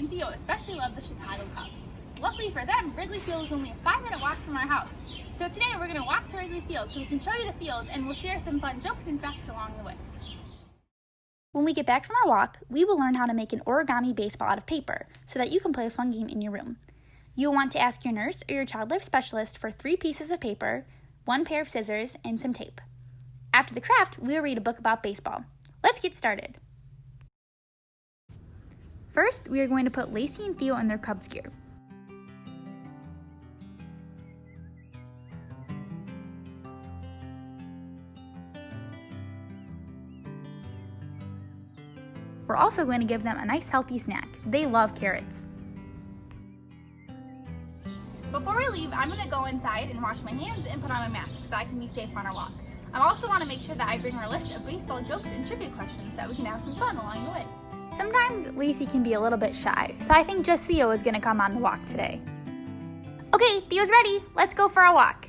and Theo especially love the Chicago Cubs. Luckily for them, Wrigley Field is only a 5-minute walk from our house. So today we're going to walk to Wrigley Field so we can show you the field and we'll share some fun jokes and facts along the way. When we get back from our walk, we will learn how to make an origami baseball out of paper so that you can play a fun game in your room. You will want to ask your nurse or your child life specialist for 3 pieces of paper, 1 pair of scissors, and some tape. After the craft, we will read a book about baseball. Let's get started. First, we are going to put Lacey and Theo in their Cubs gear. We're also going to give them a nice healthy snack. They love carrots. Before we leave, I'm going to go inside and wash my hands and put on my mask so that I can be safe on our walk. I also want to make sure that I bring our list of baseball jokes and trivia questions so that we can have some fun along the way. Sometimes Lacey can be a little bit shy, so I think just Theo is going to come on the walk today. Okay, Theo's ready. Let's go for a walk.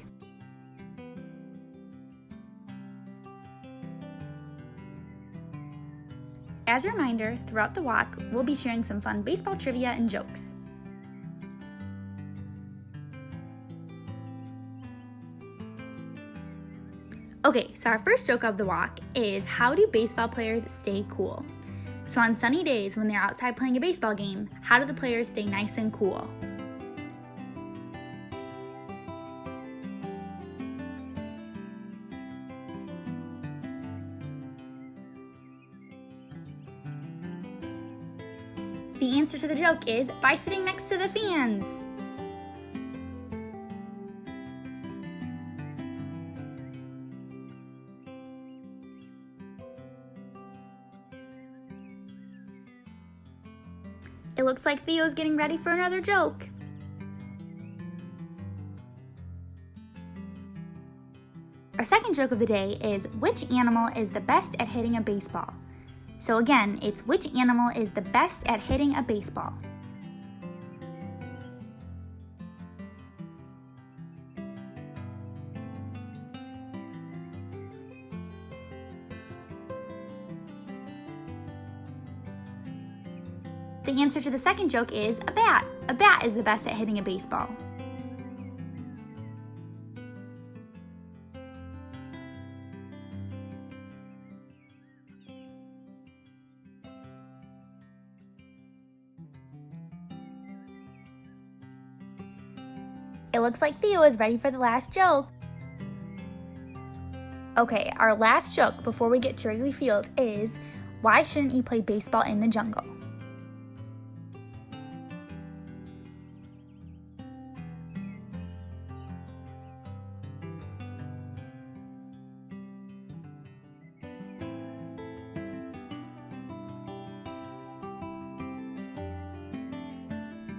As a reminder, throughout the walk, we'll be sharing some fun baseball trivia and jokes. Okay, so our first joke of the walk is, how do baseball players stay cool? So on sunny days when they're outside playing a baseball game, how do the players stay nice and cool? The answer to the joke is by sitting next to the fans. It looks like Theo's getting ready for another joke. Our second joke of the day is, which animal is the best at hitting a baseball? So again, it's which animal is the best at hitting a baseball? The answer to the second joke is a bat. A bat is the best at hitting a baseball. It looks like Theo is ready for the last joke. Okay, our last joke before we get to Wrigley Field is, why shouldn't you play baseball in the jungle?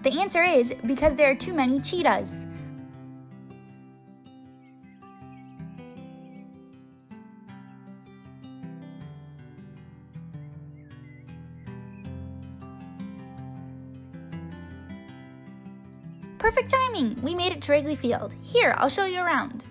The answer is because there are too many cheetahs. Perfect timing! We made it to Wrigley Field. Here, I'll show you around.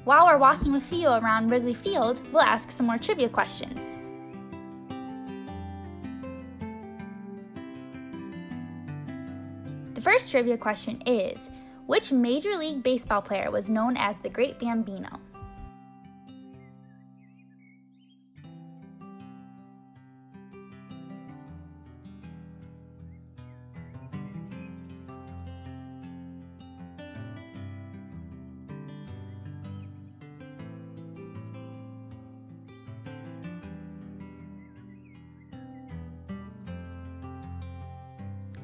While we're walking with Theo around Wrigley Field, we'll ask some more trivia questions. The first trivia question is, which Major League Baseball player was known as the Great Bambino?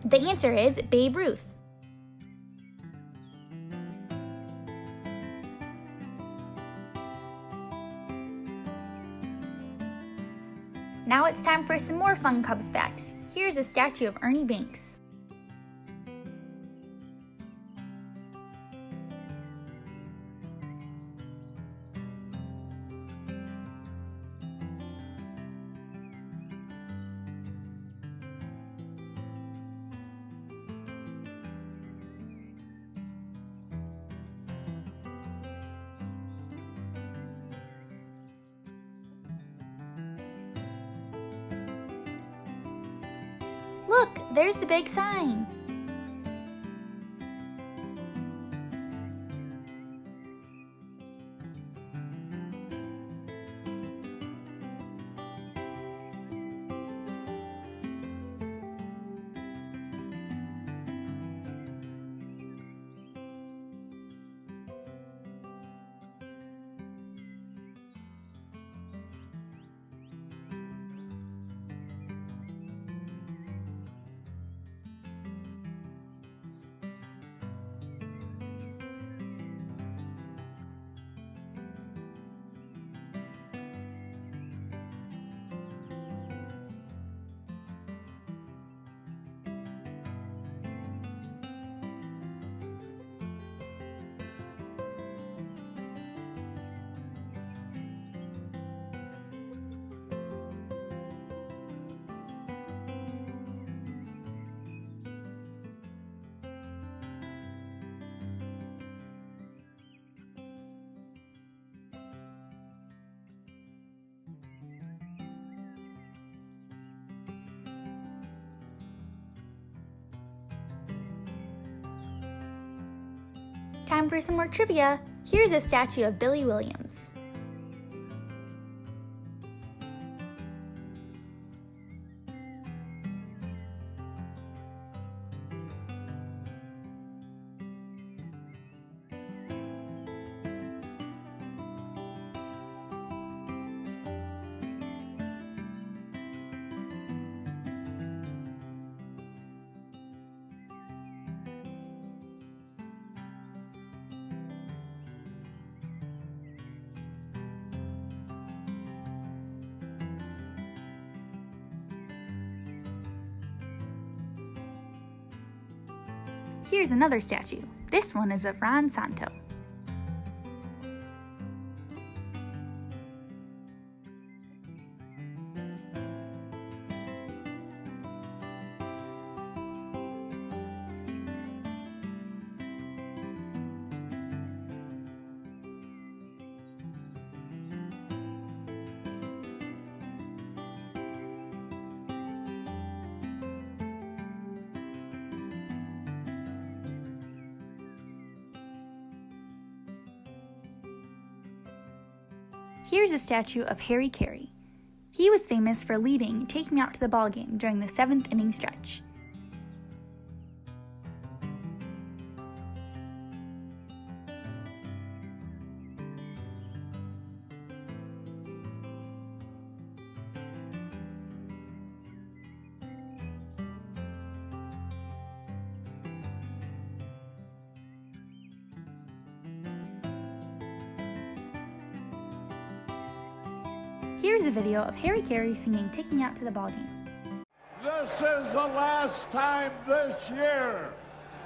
The answer is Babe Ruth. Now it's time for some more fun Cubs facts. Here's a statue of Ernie Banks. There's the big sign! Time for some more trivia. Here's a statue of Billy Williams. Here's another statue. This one is of Ron Santo. Here's a statue of Harry Carey. He was famous for leading Take Me Out to the Ball game during the 7th inning stretch. Here's a video of Harry Carey singing Take Me Out to the Ball game. This is the last time this year,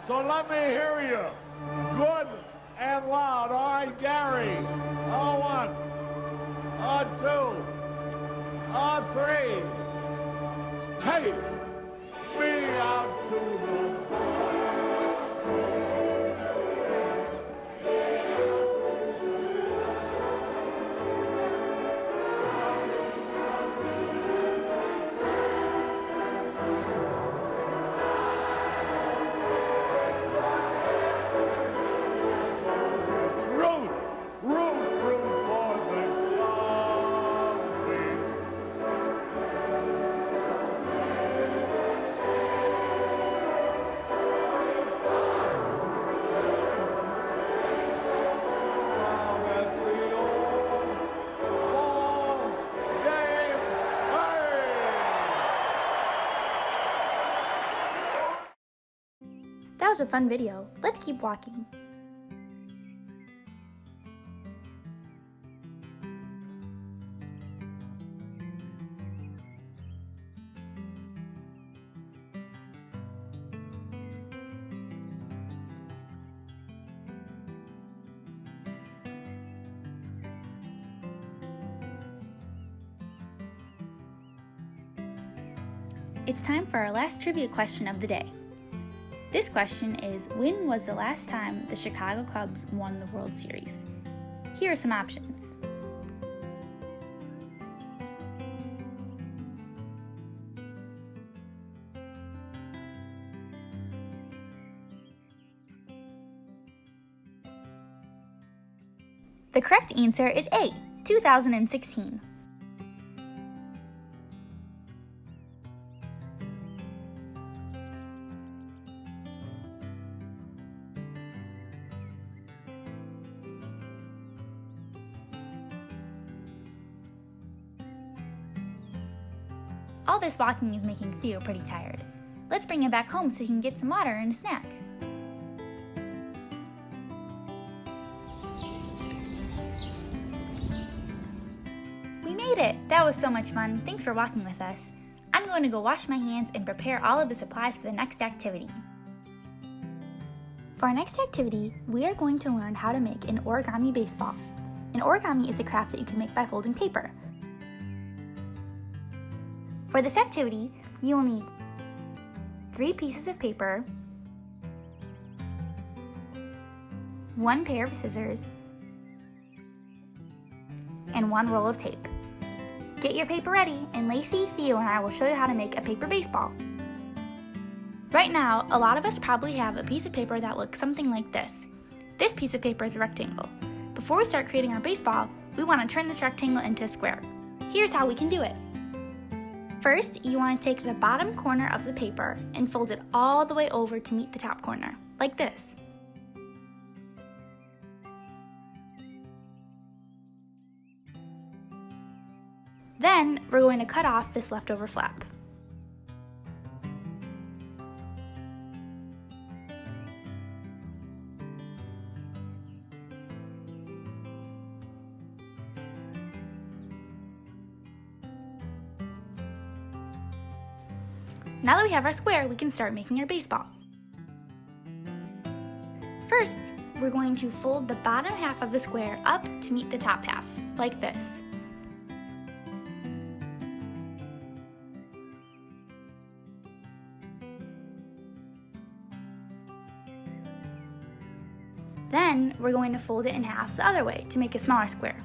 so let me hear you. Good and loud. All right, Gary. A one, a two, a three. Take me out to the ball. That was a fun video. Let's keep walking. It's time for our last trivia question of the day. This question is, when was the last time the Chicago Cubs won the World Series? Here are some options. The correct answer is A, 2016. All this walking is making Theo pretty tired. Let's bring him back home so he can get some water and a snack. We made it! That was so much fun. Thanks for walking with us. I'm going to go wash my hands and prepare all of the supplies for the next activity. For our next activity, we are going to learn how to make an origami baseball. An origami is a craft that you can make by folding paper. For this activity, you will need 3 pieces of paper, 1 pair of scissors, and 1 roll of tape. Get your paper ready, and Lacey, Theo, and I will show you how to make a paper baseball. Right now, a lot of us probably have a piece of paper that looks something like this. This piece of paper is a rectangle. Before we start creating our baseball, we want to turn this rectangle into a square. Here's how we can do it. First, you want to take the bottom corner of the paper and fold it all the way over to meet the top corner, like this. Then, we're going to cut off this leftover flap. Now that we have our square, we can start making our baseball. First, we're going to fold the bottom half of the square up to meet the top half, like this. Then, we're going to fold it in half the other way to make a smaller square.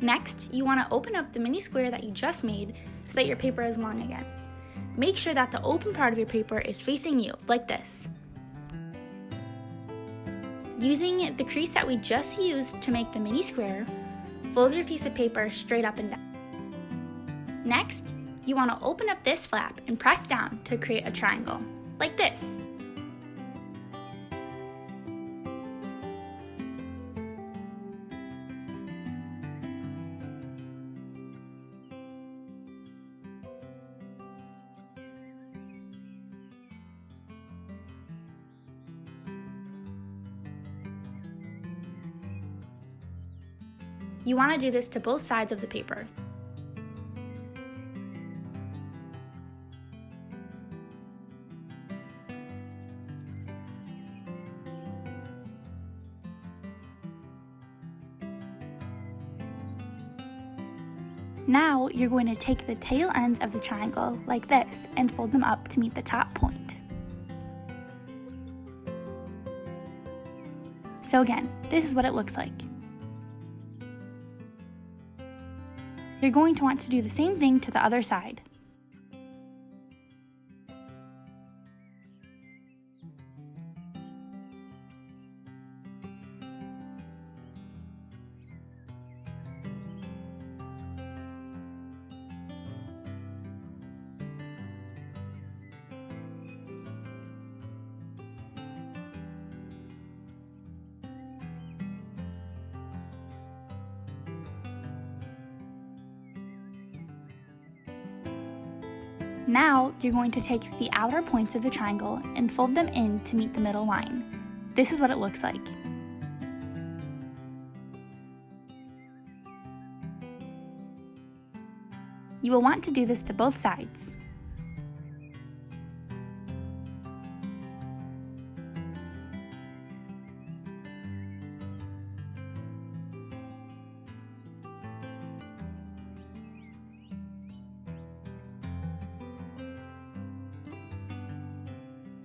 Next, you want to open up the mini square that you just made so that your paper is long again. Make sure that the open part of your paper is facing you, like this. Using the crease that we just used to make the mini square, fold your piece of paper straight up and down. Next, you want to open up this flap and press down to create a triangle, like this. You want to do this to both sides of the paper. Now you're going to take the tail ends of the triangle like this and fold them up to meet the top point. So again, this is what it looks like. You're going to want to do the same thing to the other side. Now, you're going to take the outer points of the triangle and fold them in to meet the middle line. This is what it looks like. You will want to do this to both sides.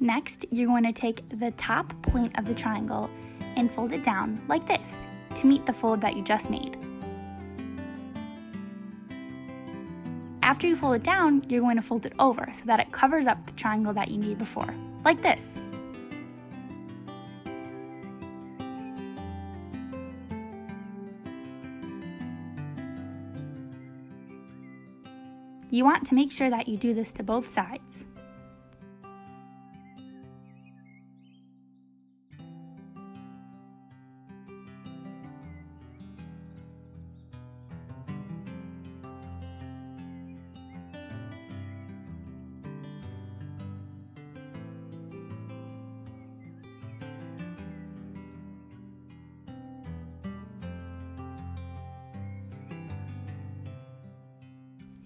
Next, you're going to take the top point of the triangle and fold it down like this to meet the fold that you just made. After you fold it down, you're going to fold it over so that it covers up the triangle that you made before, like this. You want to make sure that you do this to both sides.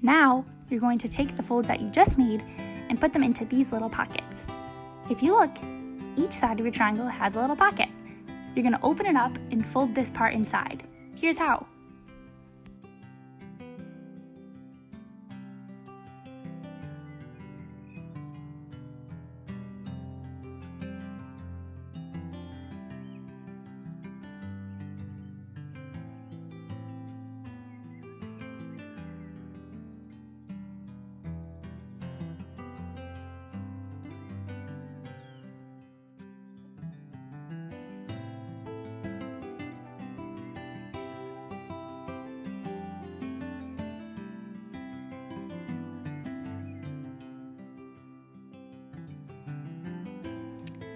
Now, you're going to take the folds that you just made and put them into these little pockets. If you look, each side of your triangle has a little pocket. You're going to open it up and fold this part inside. Here's how.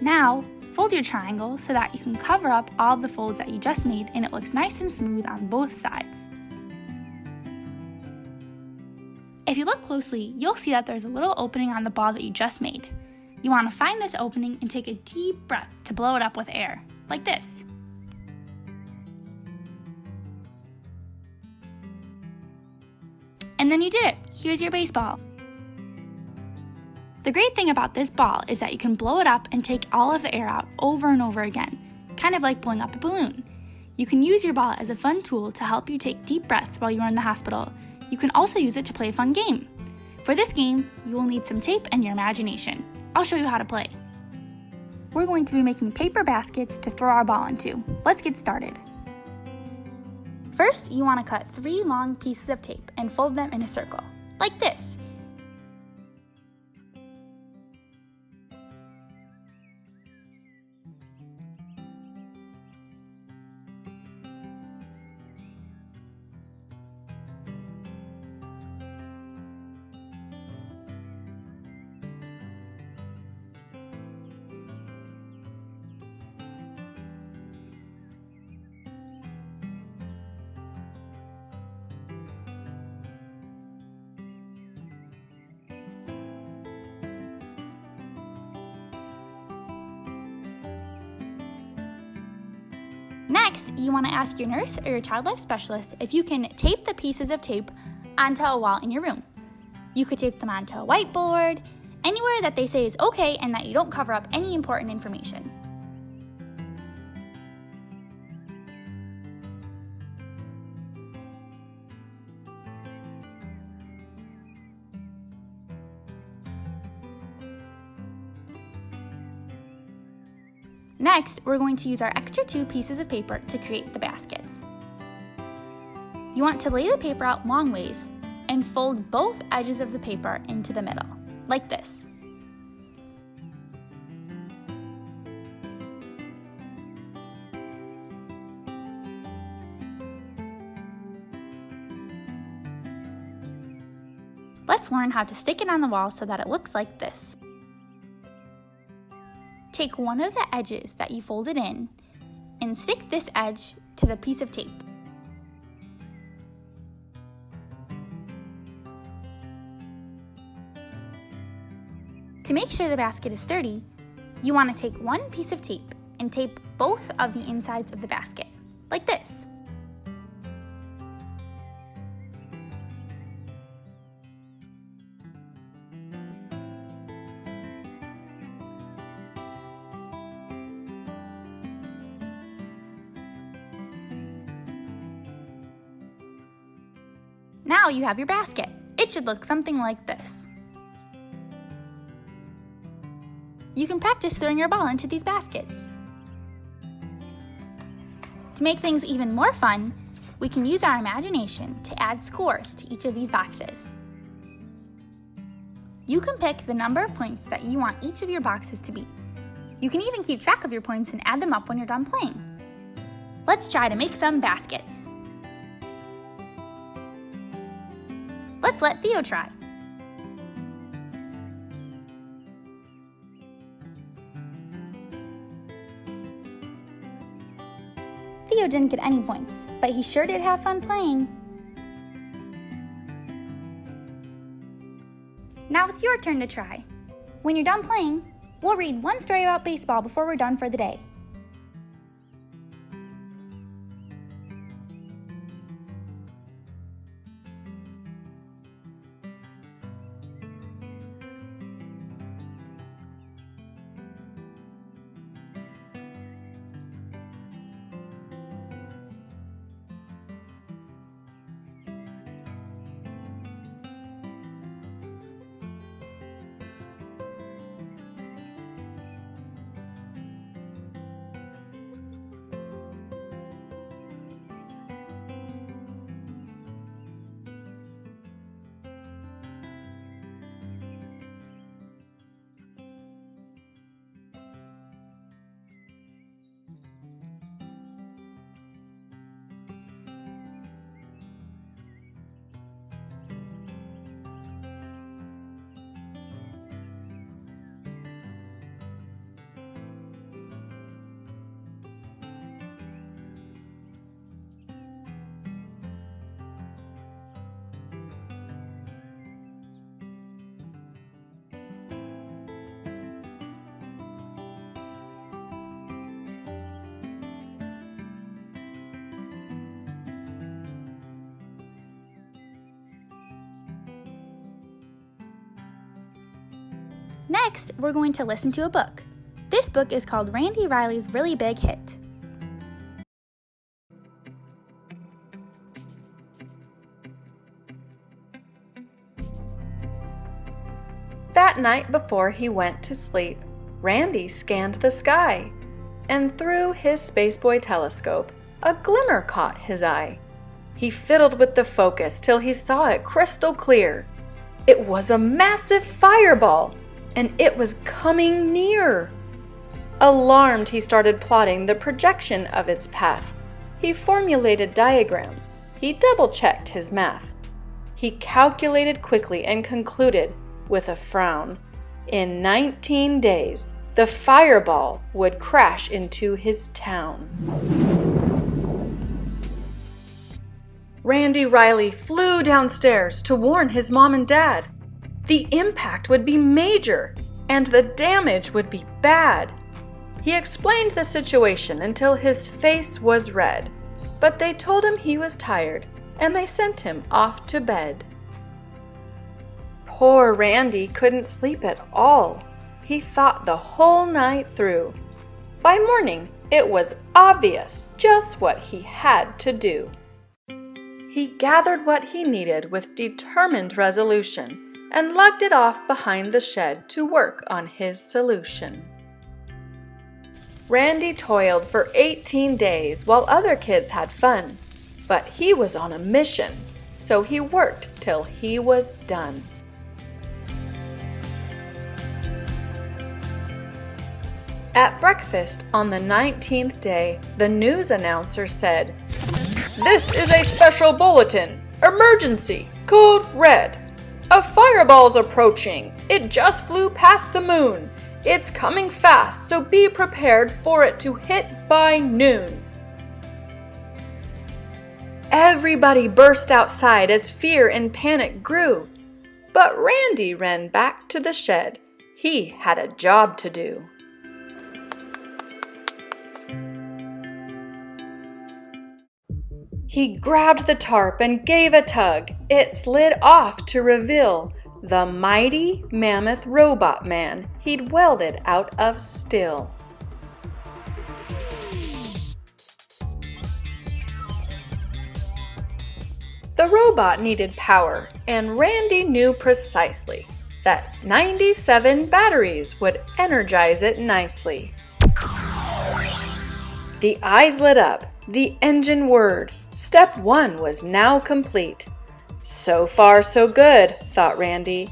Now, fold your triangle so that you can cover up all the folds that you just made and it looks nice and smooth on both sides. If you look closely, you'll see that there's a little opening on the ball that you just made. You want to find this opening and take a deep breath to blow it up with air, like this. And then you did it! Here's your baseball. The great thing about this ball is that you can blow it up and take all of the air out over and over again, kind of like blowing up a balloon. You can use your ball as a fun tool to help you take deep breaths while you are in the hospital. You can also use it to play a fun game. For this game, you will need some tape and your imagination. I'll show you how to play. We're going to be making paper baskets to throw our ball into. Let's get started. First, you want to cut 3 long pieces of tape and fold them in a circle, like this. Next, you want to ask your nurse or your child life specialist if you can tape the pieces of tape onto a wall in your room. You could tape them onto a whiteboard, anywhere that they say is okay and that you don't cover up any important information. Next, we're going to use our extra 2 pieces of paper to create the baskets. You want to lay the paper out long ways and fold both edges of the paper into the middle, like this. Let's learn how to stick it on the wall so that it looks like this. Take one of the edges that you folded in and stick this edge to the piece of tape. To make sure the basket is sturdy, you want to take one piece of tape and tape both of the insides of the basket, like this. Now you have your basket. It should look something like this. You can practice throwing your ball into these baskets. To make things even more fun, we can use our imagination to add scores to each of these boxes. You can pick the number of points that you want each of your boxes to be. You can even keep track of your points and add them up when you're done playing. Let's try to make some baskets. Let's let Theo try. Theo didn't get any points, but he sure did have fun playing. Now it's your turn to try. When you're done playing, we'll read one story about baseball before we're done for the day. Next, we're going to listen to a book. This book is called Randy Riley's Really Big Hit. That night before he went to sleep, Randy scanned the sky, and through his Spaceboy telescope, a glimmer caught his eye. He fiddled with the focus till he saw it crystal clear. It was a massive fireball, and it was coming near. Alarmed, he started plotting the projection of its path. He formulated diagrams. He double-checked his math. He calculated quickly and concluded with a frown. In 19 days, the fireball would crash into his town. Randy Riley flew downstairs to warn his mom and dad. The impact would be major, and the damage would be bad. He explained the situation until his face was red, but they told him he was tired, and they sent him off to bed. Poor Randy couldn't sleep at all. He thought the whole night through. By morning, it was obvious just what he had to do. He gathered what he needed with determined resolution and lugged it off behind the shed to work on his solution. Randy toiled for 18 days while other kids had fun, but he was on a mission, so he worked till he was done. At breakfast on the 19th day, the news announcer said, "This is a special bulletin. Emergency. Code red. A fireball's approaching. It just flew past the moon. It's coming fast, so be prepared for it to hit by noon." Everybody burst outside as fear and panic grew. But Randy ran back to the shed. He had a job to do. He grabbed the tarp and gave a tug. It slid off to reveal the mighty mammoth robot man he'd welded out of steel. The robot needed power, and Randy knew precisely that 97 batteries would energize it nicely. The eyes lit up, the engine whirred. Step 1 was now complete. So far, so good, thought Randy.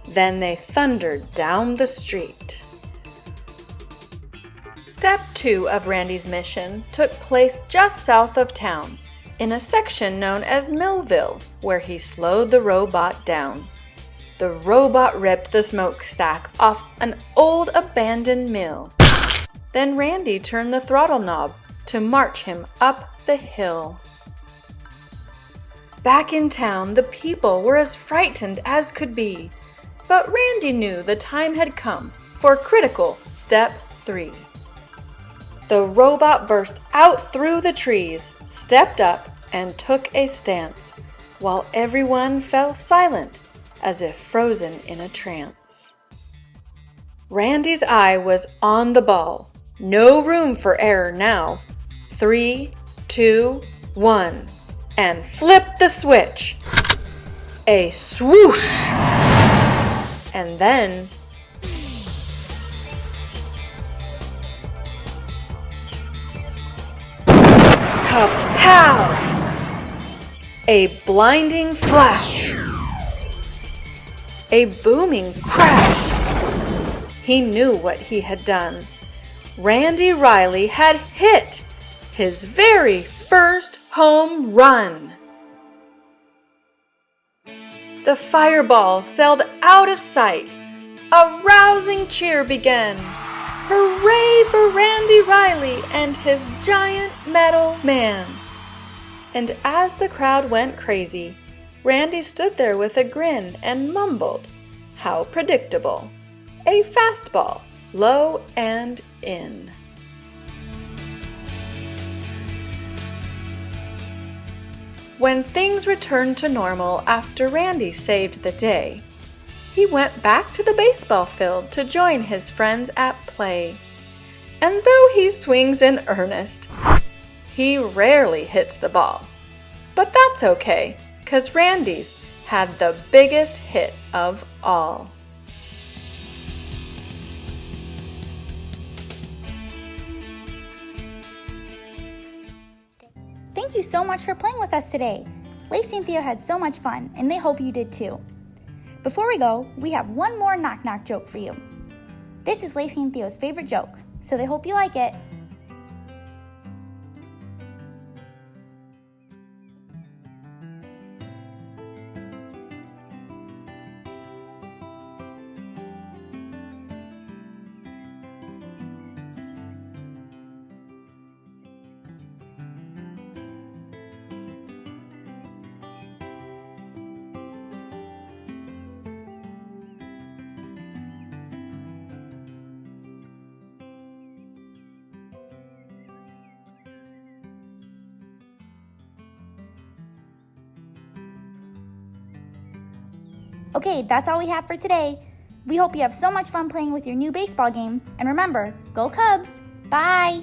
Then they thundered down the street. Step 2 of Randy's mission took place just south of town, in a section known as Millville, where he slowed the robot down. The robot ripped the smokestack off an old abandoned mill. Then Randy turned the throttle knob to march him up the hill. Back in town, the people were as frightened as could be, but Randy knew the time had come for critical step 3. The robot burst out through the trees, stepped up, and took a stance, while everyone fell silent as if frozen in a trance. Randy's eye was on the ball. No room for error now. 3, 2, 1, and flip the switch. A swoosh! And then kapow! A blinding flash. A booming crash. He knew what he had done. Randy Riley had hit his very first home run. The fireball sailed out of sight. A rousing cheer began. Hooray for Randy Riley and his giant metal man. And as the crowd went crazy, Randy stood there with a grin and mumbled, "How predictable. A fastball, low and in." When things returned to normal after Randy saved the day, he went back to the baseball field to join his friends at play. And though he swings in earnest, he rarely hits the ball. But that's okay, 'cause Randy's had the biggest hit of all. Thank you so much for playing with us today. Lacey and Theo had so much fun, and they hope you did too. Before we go, we have one more knock-knock joke for you. This is Lacey and Theo's favorite joke, so they hope you like it. Okay, that's all we have for today. We hope you have so much fun playing with your new baseball game. And remember, go Cubs! Bye!